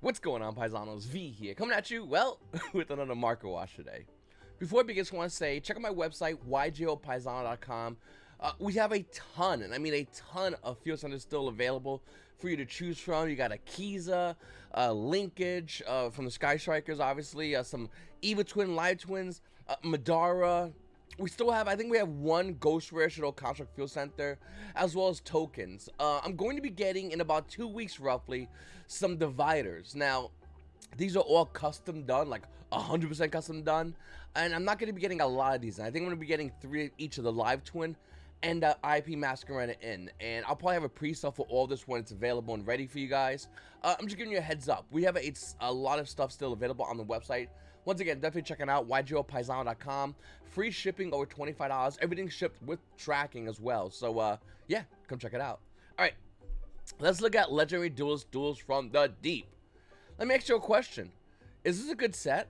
What's going on, Paisanos? V here, coming at you, well, with another marker wash today. Before I begin, I just want to say, check out my website, YGOPaisano.com. We have a ton, and I mean a ton of field centers still available for you to choose from. You got a Kiza, Linkage, from the Sky Strikers, obviously, some Eva Twin, Live Twins, Madara. We still have, I think we have one Ghost Rare Shadow Construct Field Center, as well as tokens. I'm going to be getting, in about 2 weeks roughly, some dividers. Now, these are all custom done, like 100% custom done, and I'm not going to be getting a lot of these. I think I'm going to be getting 3 of each of the Live Twin and IP Masquerade in, and I'll probably have a pre-sale for all this when it's available and ready for you guys. I'm just giving you a heads up. We have a lot of stuff still available on the website. Once again, definitely check it out, YGOPaisano.com. Free shipping over $25. Everything's shipped with tracking as well. So, yeah, come check it out. All right, let's look at Legendary Duelist Duels from the Deep. Let me ask you a question. Is this a good set?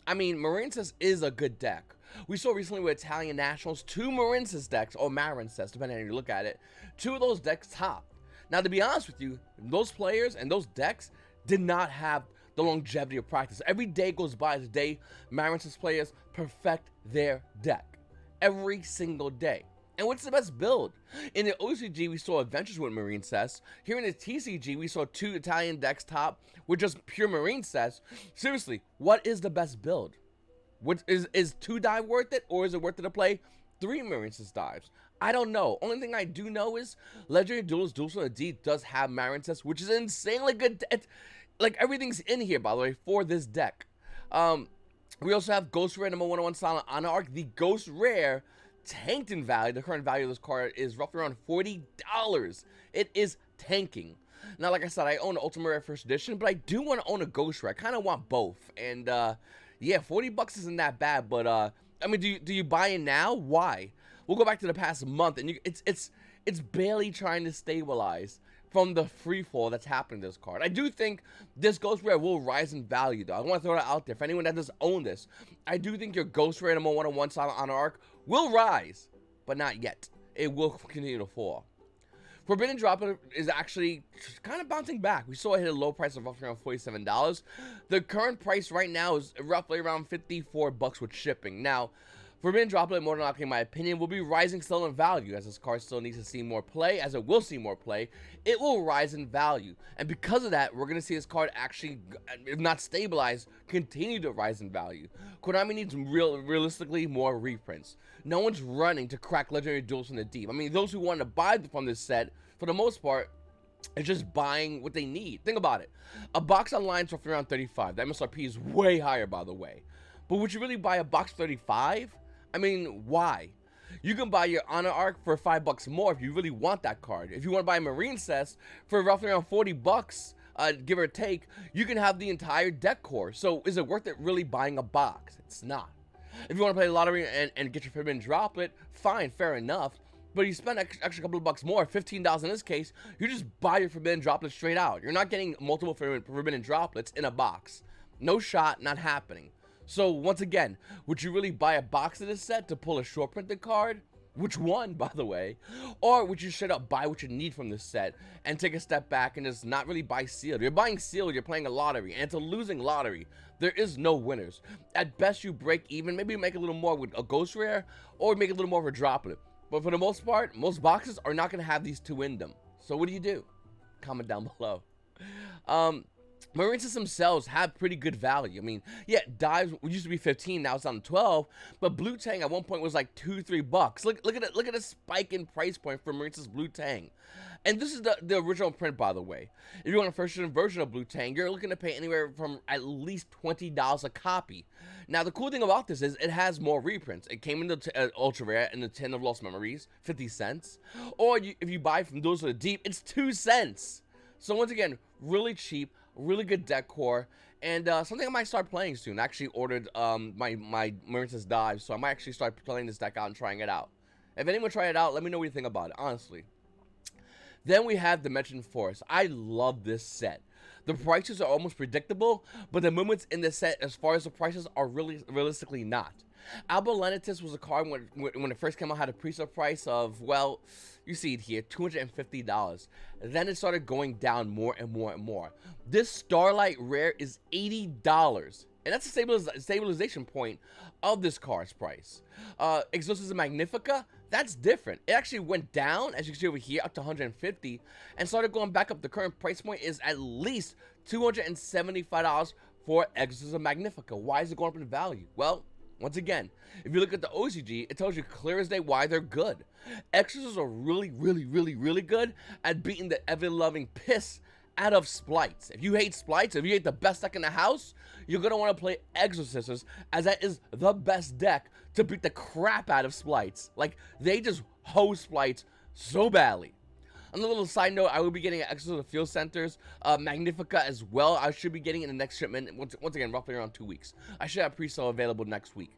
I mean, Marincess is a good deck. We saw recently with Italian Nationals 2 Marincess decks, or Marincess, depending on how you look at it. 2 of those decks topped. Now, to be honest with you, those players and those decks did not have the longevity of practice. Every day goes by as the day Marincess players perfect their deck. Every single day. And what's the best build? In the OCG, we saw Adventures with Marincess. Here in the TCG, we saw 2 Italian decks top with just pure Marincess. Seriously, what is the best build? What is 2 dive worth it, or is it worth it to play 3 Marincess dives? I don't know. Only thing I do know is Legendary Duelist Duels from the Deep does have Marincess, which is insanely good. Like, everything's in here, by the way, for this deck. We also have Ghost Rare number 101 Silent Honor Arc. The Ghost Rare tanked in value. The current value of this card is roughly around $40. It is tanking. Now, like I said, I own Ultimate Rare First Edition, but I do want to own a Ghost Rare. I kind of want both. And, yeah, $40 isn't that bad, but, I mean, do you buy it now? Why? We'll go back to the past month, and it's barely trying to stabilize from the free fall that's happening to this card. I do think this Ghost Rare will rise in value, though. I want to throw that out there for anyone that does own this. I do think your Ghost Rare number 101 Silent Honor Arc will rise, but not yet. It will continue to fall. Forbidden Droplet is actually kind of bouncing back. We saw it hit a low price of roughly around $47. The current price right now is roughly around $54 with shipping. Now, Forbidden Droplet, more than likely, in my opinion, will be rising still in value, as this card still needs to see more play, as it will see more play. It will rise in value, and because of that, we're going to see this card actually, if not stabilize, continue to rise in value. Konami needs realistically more reprints. No one's running to crack Legendary Duels from the Deep. I mean, those who want to buy from this set, for the most part, it's just buying what they need. Think about it. A box online is roughly around $35. The MSRP is way higher, by the way. But would you really buy a box $35? I mean, why? You can buy your Honor Arc for $5 more if you really want that card. If you want to buy Marincess for roughly around $40, give or take, you can have the entire deck core. So is it worth it really buying a box? It's not. If you want to play the lottery and get your Forbidden Droplet, fine, fair enough. But you spend extra couple of bucks more, $15 in this case, you just buy your Forbidden Droplet straight out. You're not getting multiple Forbidden Droplets in a box. No shot, not happening. So, once again, would you really buy a box of this set to pull a short printed card? Which one, by the way? Or would you straight up buy what you need from this set and take a step back and just not really buy sealed? You're buying sealed, you're playing a lottery, and it's a losing lottery. There is no winners. At best, you break even, maybe make a little more with a Ghost Rare, or make a little more of a Droplet. But for the most part, most boxes are not going to have these 2 in them. So what do? Comment down below. Marincess themselves have pretty good value. I mean, yeah, dives used to be 15, now it's down to 12. But Blue Tang at one point was like $2-3. Look at it. Look at the spike in price point for Marincess Blue Tang. And this is the original print, by the way. If you want a first edition version of Blue Tang, you're looking to pay anywhere from at least $20 a copy. Now, the cool thing about this is it has more reprints. It came in the Ultra Rare and the Tin of Lost Memories, 50 cents. Or if you buy from Duels of the Deep, it's 2 cents. So once again, really cheap, really good deck core, and something I might start playing soon. I actually ordered my Marincess dive, so I might actually start playing this deck out and trying it out. If anyone try it out, let me know what you think about it, honestly. Then we have Dimension Force. I love this set. The prices are almost predictable, but the movements in this set, as far as the prices, are really realistically not. Alba Lenitis was a card when it first came out, had a pre-sale price of, well, you see it here, $250. Then it started going down more and more and more. This Starlight Rare is $80. And that's a stabilization point of this card's price. Exorcism Magnifica, that's different. It actually went down, as you can see over here, up to 150, and started going back up. The current price point is at least $275 for Exorcism Magnifica. Why is it going up in value? Well, once again, if you look at the OCG, it tells you clear as day why they're good. Exorcists are really, really, really, really good at beating the ever-loving piss out of Splites. If you hate Splites, if you hate the best deck in the house, you're going to want to play Exorcists, as that is the best deck to beat the crap out of Splites. Like, they just hose Splites so badly. On a little side note, I will be getting Exorcism Field Centers, Magnifica as well. I should be getting in the next shipment, once again, roughly around 2 weeks. I should have pre-sale available next week.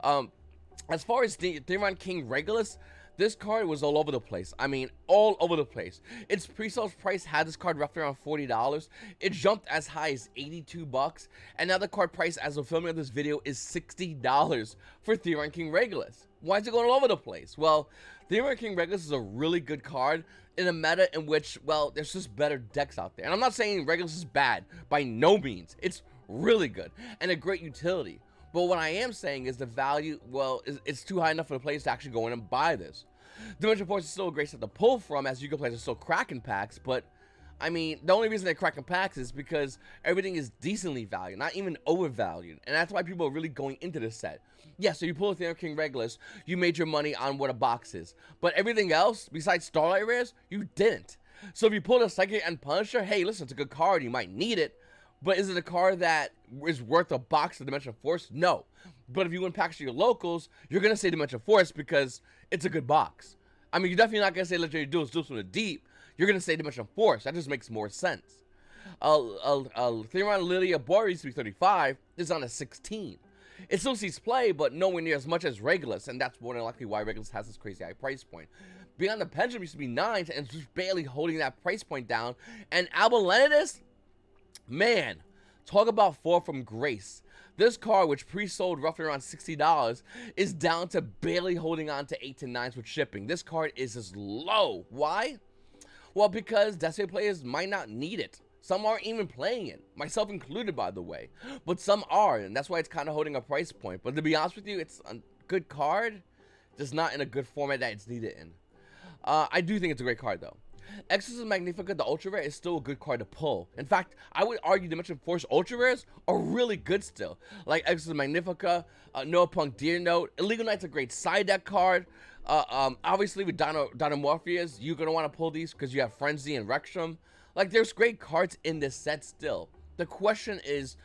As far as the Theron King Regulus, this card was all over the place. I mean, all over the place. Its pre-sale price had this card roughly around $40. It jumped as high as $82, and now the card price as of filming of this video is $60 for Theron King Regulus. Why is it going all over the place? Well, Theron King Regulus is a really good card in a meta in which, well, there's just better decks out there. And I'm not saying Regulus is bad, by no means. It's really good and a great utility. But what I am saying is the value, well, it's too high enough for the players to actually go in and buy this. Dimension Force is still a great set to pull from, as YGO players are still cracking packs, but I mean, the only reason they're cracking packs is because everything is decently valued, not even overvalued, and that's why people are really going into this set. Yeah, so you pull a Theron King Regulus, you made your money on what a box is, but everything else, besides Starlight Rares, you didn't. So if you pulled a Psychic and Punisher, hey, listen, it's a good card, you might need it, but is it a card that is worth a box of Dimension Force? No. But if you win packs to your locals, you're going to say Dimension Force because it's a good box. I mean, you're definitely not going to say Legendary Duels from the deep. You're going to say Dimension Force. That just makes more sense. Theron Lilia Boris 335 is on a 16. It still sees play, but nowhere near as much as Regulus, and that's more than likely why Regulus has this crazy high price point. Beyond the Pendulum used to be 9, and it's just barely holding that price point down. And Alba Lenitis, man, talk about fall from grace. This card, which pre-sold roughly around $60, is down to barely holding on to 8 to 9s with shipping. This card is just low. Why? Well, because Destiny players might not need it. Some aren't even playing it, myself included, by the way. But some are, and that's why it's kind of holding a price point. But to be honest with you, it's a good card, just not in a good format that it's needed in. I do think it's a great card, though. Exorcism Magnifica, the Ultra Rare, is still a good card to pull. In fact, I would argue Dimension Force Ultra Rares are really good still. Like Exorcism Magnifica, Noah Punk Deer Note. Illegal Knight's a great side deck card. Obviously, with Dinomorpheus, you're going to want to pull these because you have Frenzy and Rextrum. Like, there's great cards in this set still. The question is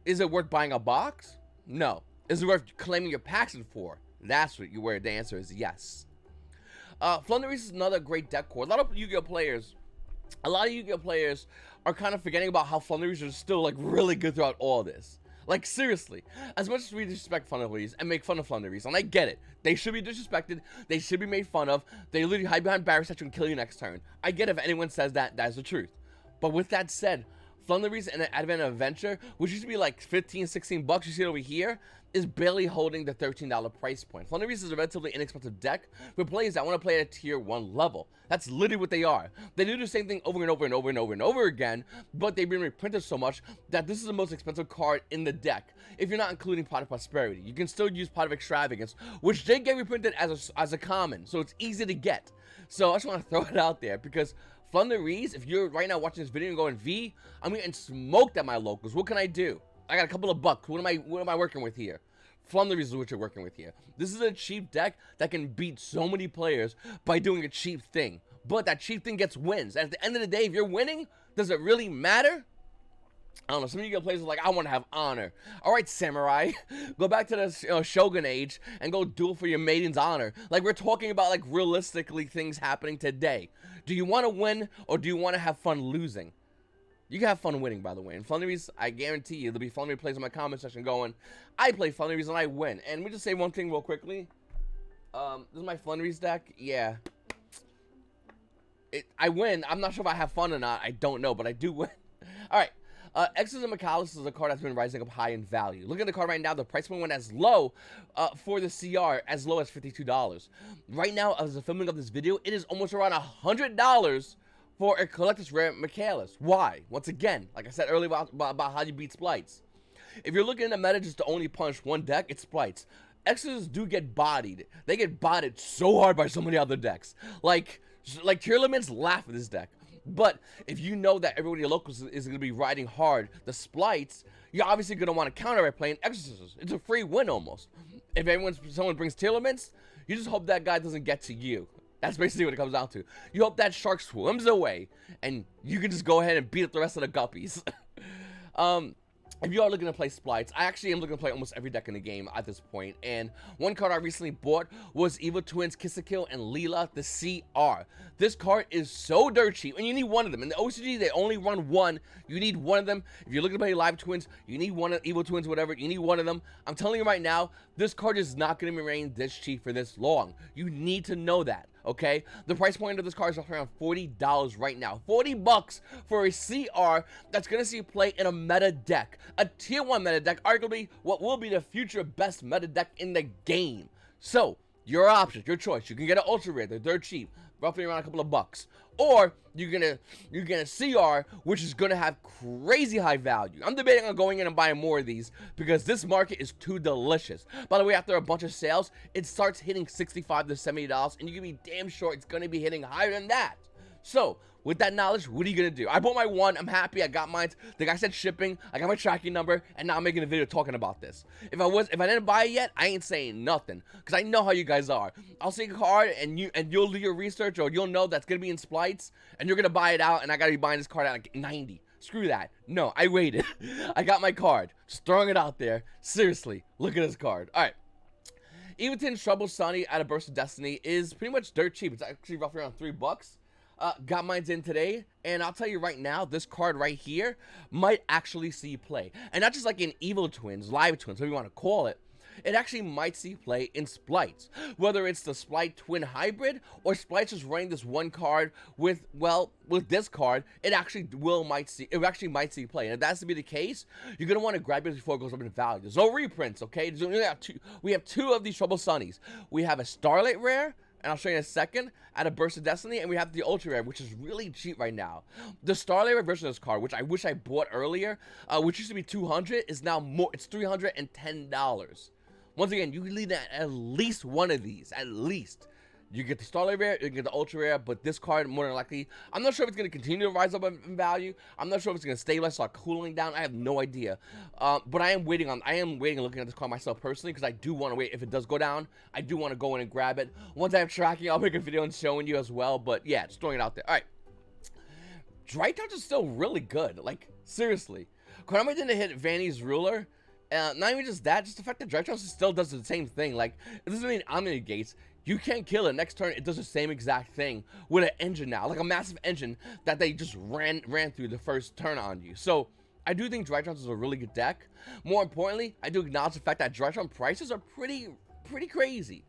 it worth buying a box? No. Is it worth claiming your packs in for? That's where the answer is yes. Fundraisers is another great deck core. A lot of Yu-Gi-Oh players are kind of forgetting about how Fundraisers are still like really good throughout all this. Like, seriously, as much as we disrespect Fundraisers and make fun of Fundraisers, and I get it, they should be disrespected, they should be made fun of, they literally hide behind barrier statue and kill you next turn. I get it if anyone says that, that is the truth. But with that said, Fundraisers and Advent Adventure, which used to be like 15, 16 bucks, you see it over here, is barely holding the $13 price point. Fundraisers is a relatively inexpensive deck for players that want to play at a tier 1 level. That's literally what they are. They do the same thing over and over and over and over and over again, but they've been reprinted so much that this is the most expensive card in the deck. If you're not including Pot of Prosperity, you can still use Pot of Extravagance, which they get reprinted as a common, so it's easy to get. So I just want to throw it out there because Fundraisers, if you're right now watching this video and going, V, I'm getting smoked at my locals. What can I do? I got a couple of bucks. What am I working with here? Fundraisers is what you're working with here. This is a cheap deck that can beat so many players by doing a cheap thing. But that cheap thing gets wins. And at the end of the day, if you're winning, does it really matter? I don't know. Some of you players are like, I want to have honor. All right, samurai, go back to the Shogun age and go duel for your maiden's honor. Like, we're talking about like realistically things happening today. Do you want to win or do you want to have fun losing? You can have fun winning, by the way. And Fundraisers, I guarantee you, there'll be Fundraisers plays in my comment section going, I play Fundraisers and I win. And let me just say one thing real quickly. This is my Fundraisers deck. Yeah. I win. I'm not sure if I have fun or not. I don't know, but I do win. All right. X's and McAllis is a card that's been rising up high in value. Look at the card right now. The price point went as low for the CR as low as $52. Right now, as the filming of this video, it is almost around $100 for a collector's rare McAllis. Why? Once again, like I said earlier about how you beat splites. If you're looking at meta just to only punish one deck, it's splites. X's do get bodied. They get bodied so hard by so many other decks. Like tier limits laugh at this deck. But if you know that everybody locals is going to be riding hard the splites, you're obviously going to want to counter by playing Exorcisms. It's a free win almost. If someone brings tier limits, you just hope that guy doesn't get to you. That's basically what it comes down to. You hope that shark swims away, and you can just go ahead and beat up the rest of the guppies. If you are looking to play splites, I actually am looking to play almost every deck in the game at this point. And one card I recently bought was Evil Twins, Kill, and Leela, the CR. This card is so dirt cheap, and you need one of them. In the OCG, they only run one. You need one of them. If you're looking to play Live Twins, you need one of Evil Twins, whatever. You need one of them. I'm telling you right now, this card is not going to remain this cheap for this long. You need to know that. Okay, the price point of this card is around $40 right now. 40 bucks for a CR that's gonna see play in a meta deck, a tier 1 meta deck, arguably what will be the future best meta deck in the game. So your options, your choice. You can get an ultra rare, they're dirt cheap, roughly around a couple of bucks, or you're gonna CR, which is gonna have crazy high value. I'm debating on going in and buying more of these because this market is too delicious. By the way, after a bunch of sales, it starts hitting $65 to $70, and you can be damn sure it's gonna be hitting higher than that. So with that knowledge, what are you gonna do? I bought my one. I'm happy. I got mine. The guy said shipping. I got my tracking number, and now I'm making a video talking about this. If I didn't buy it yet, I ain't saying nothing because I know how you guys are. I'll see a card, and you'll do your research, or you'll know that's gonna be in splites, and you're gonna buy it out, and I gotta be buying this card at like 90. Screw that. No, I waited. I got my card. Just throwing it out there. Seriously, look at this card. All right. Eventon's Trouble Sunny at a Burst of Destiny is pretty much dirt cheap. It's actually roughly around $3. Got mine in today, and I'll tell you right now, this card right here might actually see play. And not just like in Evil Twins, Live Twins, whatever you want to call it. It actually might see play in splites. Whether it's the Splite Twin Hybrid, or splites just running this one card with this card, it actually might see play. And if that's to be the case, you're going to want to grab it before it goes up in value. There's no reprints, okay? We have two of these Trouble Sunnies. We have a Starlight Rare, and I'll show you in a second, at a Burst of Destiny, and we have the Ultra Rare, which is really cheap right now. The Starlight Rare version of this card, which I wish I bought earlier, which used to be $200, is now more, it's $310. Once again, you need at least one of these, at least. You get the Starlight Rare, you get the Ultra Rare, but this card, more than likely, I'm not sure if it's going to continue to rise up in value. I'm not sure if it's going to stabilize, start cooling down. I have no idea. But I am waiting and looking at this card myself personally, because I do want to wait. If it does go down, I do want to go in and grab it. Once I have tracking, I'll make a video and showing you as well. But yeah, just throwing it out there. All right. Dry Touch is still really good. Like, seriously. Konami didn't hit Vanny's Ruler. Not even just that, just the fact that Dry Touch still does the same thing. Like, it doesn't mean Omni Gates. You can't kill it. Next turn, it does the same exact thing with an engine now. Like a massive engine that they just ran through the first turn on you. So, I do think Dry Touch is a really good deck. More importantly, I do acknowledge the fact that Dry Touch prices are pretty crazy.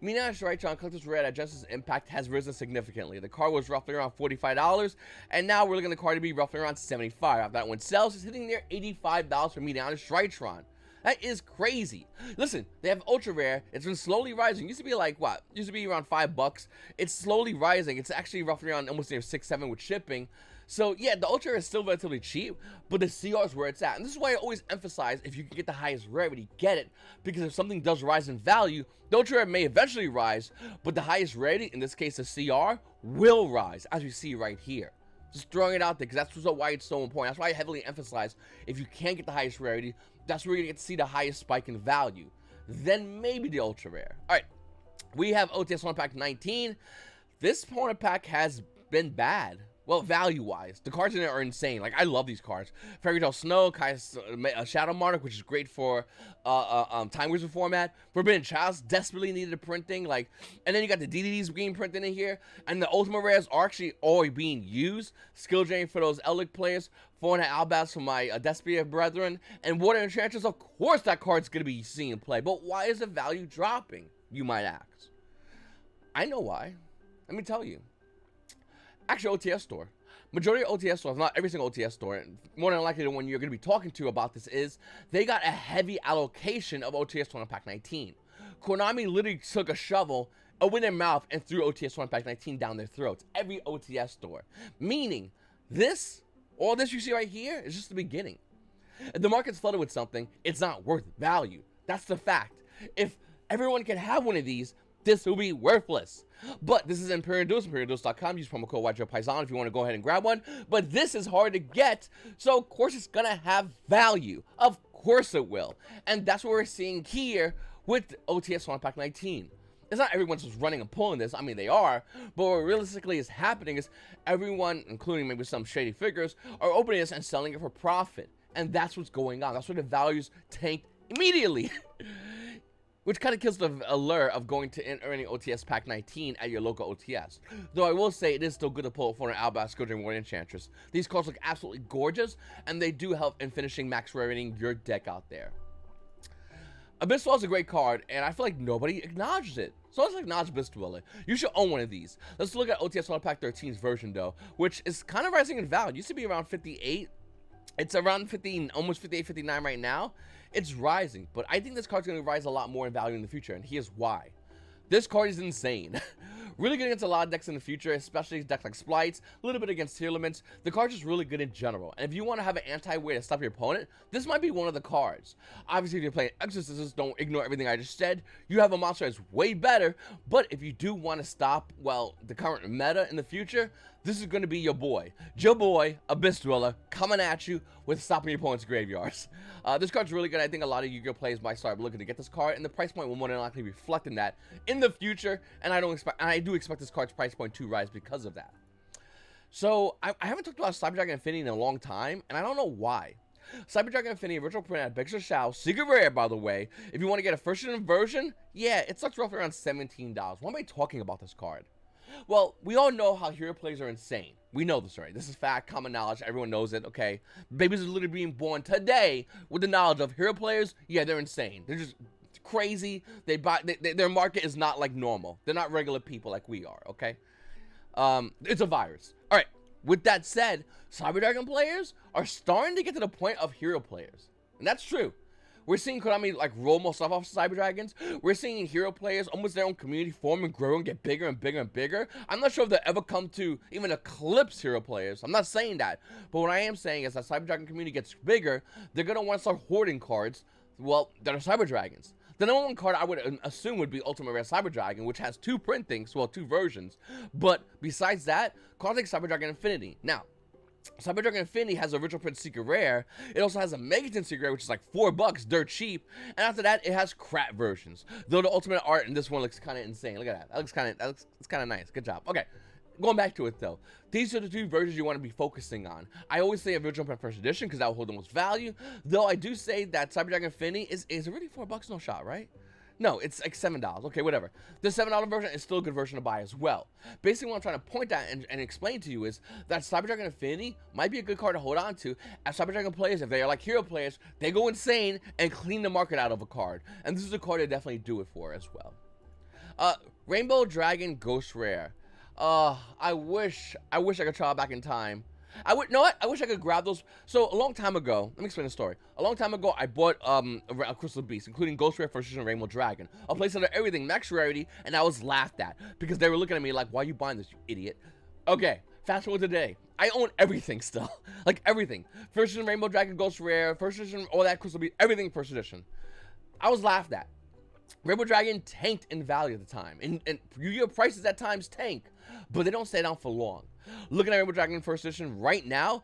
Mirage Drytron Collector's Rare at Justice Impact has risen significantly. The card was roughly around $45, and now we're looking at the card to be roughly around $75. After that one sells, it's hitting near $85 for Mirage Drytron. That is crazy. Listen, they have Ultra Rare. It's been slowly rising. Used to be like, what? Used to be around $5. It's slowly rising. It's actually roughly around almost near 6, 7 with shipping. So, yeah, the Ultra Rare is still relatively cheap, but the CR is where it's at. And this is why I always emphasize, if you can get the highest rarity, get it. Because if something does rise in value, the Ultra Rare may eventually rise, but the highest rarity, in this case the CR, will rise, as we see right here. Just throwing it out there, because that's why it's so important. That's why I heavily emphasize, if you can't get the highest rarity, that's where you're going to get to see the highest spike in value. Then maybe the Ultra Rare. Alright, we have OTS 1 Pack 19. This opponent pack has been bad. Well, value-wise, the cards in there are insane. Like, I love these cards. Fairy Tale Snow, Kai's Shadow Monarch, which is great for Time Wizard format. Forbidden Child's desperately needed a printing. Like, and then you got the DDD's being printed in here. And the Ultimate Rares are actually already being used. Skill Drain for those Elec players. 4.5 Albats for my Despia brethren. And Water Enchanters, of course that card's going to be seen play. But why is the value dropping, you might ask? I know why. Let me tell you. Actually, OTS store. majority of OTS stores, not every single OTS store, and more than likely the one you're going to be talking to about this is, they got a heavy allocation of OTS 1 Pack 19. Konami literally took a shovel, opened their mouth, and threw OTS 1 Pack 19 down their throats. Every OTS store. Meaning, all this you see right here is just the beginning. If the market's flooded with something, it's not worth value. That's the fact. If everyone can have one of these, this will be worthless. But this is Imperium Duelist, ImperiumDuelist.com. Use promo code YGOPaisano if you want to go ahead and grab one. But this is hard to get, so of course it's going to have value. Of course it will. And that's what we're seeing here with OTS 1 Pack 19. It's not everyone's just running and pulling this. I mean, they are. But what realistically is happening is everyone, including maybe some shady figures, are opening this and selling it for profit. And that's what's going on. That's why the values tanked immediately. Which kind of kills the allure of going to and earning OTS Pack 19 at your local OTS. Though I will say it is still good to pull for an Albast Scourging Warrior Enchantress. These cards look absolutely gorgeous, and they do help in finishing max rating your deck out there. Abyss is a great card, and I feel like nobody acknowledges it. So let's acknowledge Abyss Dweller. You should own one of these. Let's look at OTS 1 Pack 13's version, though, which is kind of rising in value. It used to be around 58. It's around 15, almost 58, 59 right now. It's rising, but I think this card's going to rise a lot more in value in the future, and here's why. This card is insane. Really good against a lot of decks in the future, especially decks like Splites, a little bit against tier limits. The card's just really good in general, and if you want to have an anti-way to stop your opponent, this might be one of the cards. Obviously, if you're playing Exorcists, don't ignore everything I just said. You have a monster that's way better, but if you do want to stop, well, the current meta in the future, this is going to be your boy, Abyss Dweller, coming at you with stopping your opponent's graveyards. This card's really good. I think a lot of Yu-Gi-Oh players might start looking to get this card, and the price point will more than likely be reflecting that in the future. And I do expect this card's price point to rise because of that. So I haven't talked about Cyber Dragon Infinity in a long time, and I don't know why. Cyber Dragon Infinity Virtual Print at Big Shao, secret rare, by the way. If you want to get a first edition version, yeah, it starts roughly around $17. Why am I talking about this card? Well, we all know how hero players are insane. We know this already. This is fact, common knowledge. Everyone knows it, okay? Babies are literally being born today with the knowledge of hero players. Yeah, they're insane. They're just crazy. Their market is not like normal. They're not regular people like we are, okay? It's a virus. All right, with that said, Cyber Dragon players are starting to get to the point of hero players. And that's true. We're seeing Konami like roll more stuff off Cyber Dragons. We're seeing hero players, almost their own community, form and grow and get bigger and bigger and bigger. I'm not sure if they'll ever come to even eclipse hero players. I'm not saying that. But what I am saying is that Cyber Dragon community gets bigger, they're going to want to start hoarding cards, well, that are Cyber Dragons. The number one card I would assume would be Ultimate Rare Cyber Dragon, which has two printings, well, two versions. But besides that, cards like Cyber Dragon Infinity. Now, Cyber Dragon Infinity has a Original Print Secret Rare. It also has a Megaton Secret Rare, which is like $4, dirt cheap. And after that, it has crap versions. Though the ultimate art in this one looks kind of insane. Look at that. It's kind of nice. Good job. Okay. Going back to it though, these are the two versions you want to be focusing on. I always say Original Print First Edition because that will hold the most value. Though I do say that Cyber Dragon Infinity is really $4, no shot, right? No, it's like $7. Okay, whatever. The $7 version is still a good version to buy as well. Basically, what I'm trying to point at and explain to you is that Cyber Dragon Infinity might be a good card to hold on to. As Cyber Dragon players, if they are like hero players, they go insane and clean the market out of a card. And this is a card to definitely do it for as well. Rainbow Dragon Ghost Rare. I wish I could travel back in time. I wish I could grab those. So a long time ago, let me explain the story. A long time ago, I bought a Crystal Beast, including Ghost Rare, First Edition, Rainbow Dragon. A place under everything, max rarity, and I was laughed at because they were looking at me like, "Why are you buying this, you idiot?" Okay, fast forward today. I own everything still, like everything. First Edition, Rainbow Dragon, Ghost Rare, First Edition, all that Crystal Beast, everything First Edition. I was laughed at. Rainbow Dragon tanked in value at the time, and Yu-Gi-Oh prices at times tank, but they don't stay down for long. Looking at Rainbow Dragon First Edition right now,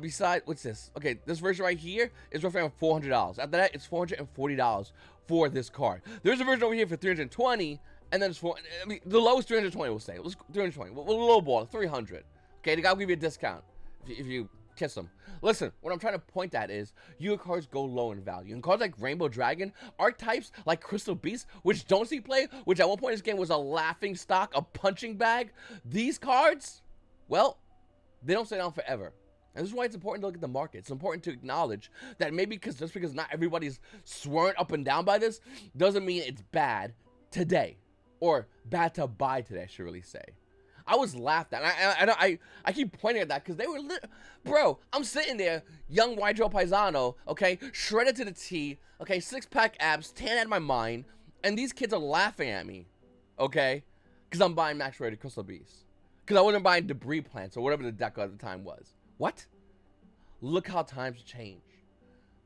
besides, what's this? Okay, this version right here is roughly around $400. After that, it's $440 for this card. There's a version over here for $320, and then it's the lowest $320, we'll say. Let's $320. We'll lowball 300. Okay, the guy will give you a discount if you kiss them. Listen, what I'm trying to point at is Yu-Gi-Oh cards go low in value. And cards like Rainbow Dragon, archetypes like Crystal Beast, which don't see play, which at one point in this game was a laughing stock, a punching bag. These cards, well, they don't stay down forever. And this is why it's important to look at the market. It's important to acknowledge that maybe just because not everybody's swearing up and down by this, doesn't mean it's bad today. Or bad to buy today, I should really say. I was laughed at. I keep pointing at that because they were bro, I'm sitting there, young YGOPaisano, okay, shredded to the T, okay, 6-pack abs, tan out of my mind, and these kids are laughing at me, okay, because I'm buying max rated Crystal Beast. Because I wasn't buying debris plants or whatever the deck at the time was. What? Look how times change.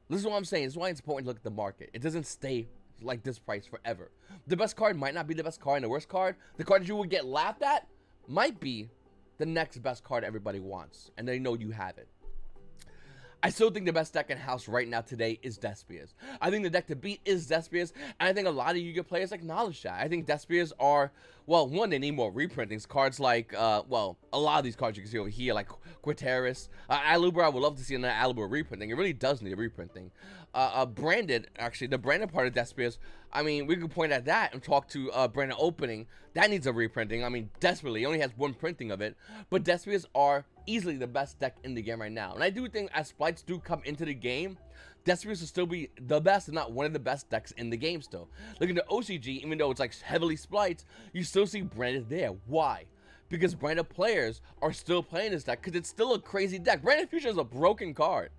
This is what I'm saying. This is why it's important to look at the market. It doesn't stay like this price forever. The best card might not be the best card, and the worst card, the card that you would get laughed at, might be the next best card everybody wants, and they know you have it. I still think the best deck in house right now today is Despias. I think the deck to beat is Despias, and I think a lot of Yu-Gi-Oh players acknowledge that. I think Despias are, well, one, they need more reprintings. Cards like, well, a lot of these cards you can see over here, like Quateris, Alubra. I would love to see another Alubra reprinting. It really does need a reprinting. Branded, actually, the branded part of Despias, I mean, we could point at that and talk to branded opening. That needs a reprinting. I mean, desperately, it only has one printing of it, but Despias are easily the best deck in the game right now. And I do think as splites do come into the game, Despias will still be the best, if not one of the best decks in the game still. Look at the OCG, even though it's like heavily splites, you still see branded there. Why? Because branded players are still playing this deck because it's still a crazy deck. Branded Future is a broken card.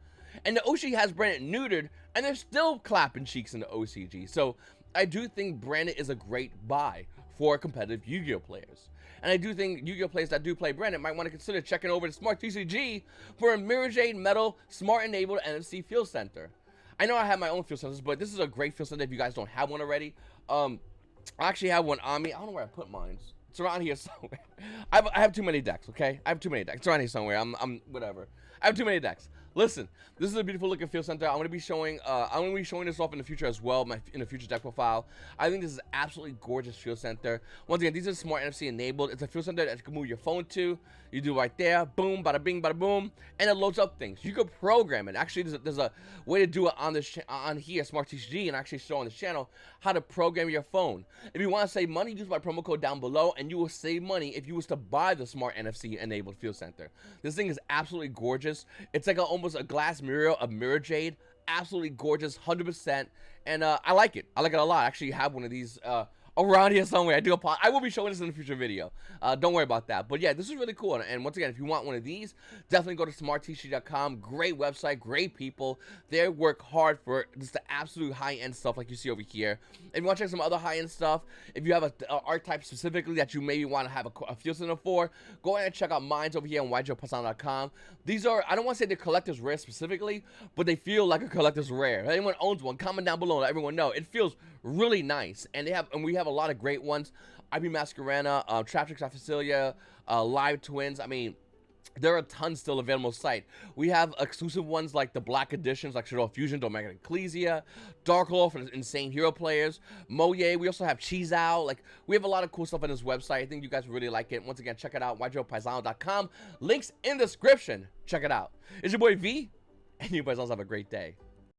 And the OCG has branded neutered, and they're still clapping cheeks in the OCG. So I do think branded is a great buy for competitive Yu-Gi-Oh players. And I do think Yu-Gi-Oh players that do play branded might want to consider checking over to Smart TCG for a Mirage Metal Smart Enabled NFC Field Center. I know I have my own field centers, but this is a great field center if you guys don't have one already. I actually have one on me. I don't know where I put mine. It's around here somewhere. I have too many decks, okay? I have too many decks. It's around here somewhere. I'm whatever. I have too many decks. Listen, this is a beautiful looking field center. I'm gonna be showing this off in the future as well, in the future deck profile. I think this is absolutely gorgeous field center. Once again, these are Smart NFC enabled. It's a field center that you can move your phone to. You do right there, boom, bada bing, bada boom, and it loads up things. You could program it. Actually, there's a way to do it on this on here, Smart TCG, and actually show on this channel how to program your phone. If you want to save money, use my promo code down below, and you will save money if you was to buy the Smart NFC enabled field center. This thing is absolutely gorgeous. It's like almost a glass mirror of Mirage. Absolutely gorgeous, 100%, and I like it. I like it a lot. I actually have one of these around here somewhere. I will be showing this in a future video. Don't worry about that. But yeah, this is really cool. And once again, if you want one of these, definitely go to smarttcg.com. Great website, great people. They work hard for just the absolute high-end stuff like you see over here. If you want to check some other high-end stuff, if you have an archetype specifically that you maybe want to have a field center for, go ahead and check out mine over here on YGOPaisano.com. These are, I don't want to say they're collector's rare specifically, but they feel like a collector's rare. If anyone owns one, comment down below and let everyone know. It feels really nice. And we have a lot of great ones. IB Masquerena, Traptrix Officilia, Live Twins. I mean, there are tons still available on the site. We have exclusive ones like the Black Editions, like Shadow Fusion, Dominican Ecclesia, Dark Law for Insane Hero players, Moye. We also have Cheese Out. Like, we have a lot of cool stuff on this website. I think you guys really like it. Once again, check it out, YGOPaisano.com. Links in the description. Check it out. It's your boy V, and you guys also have a great day.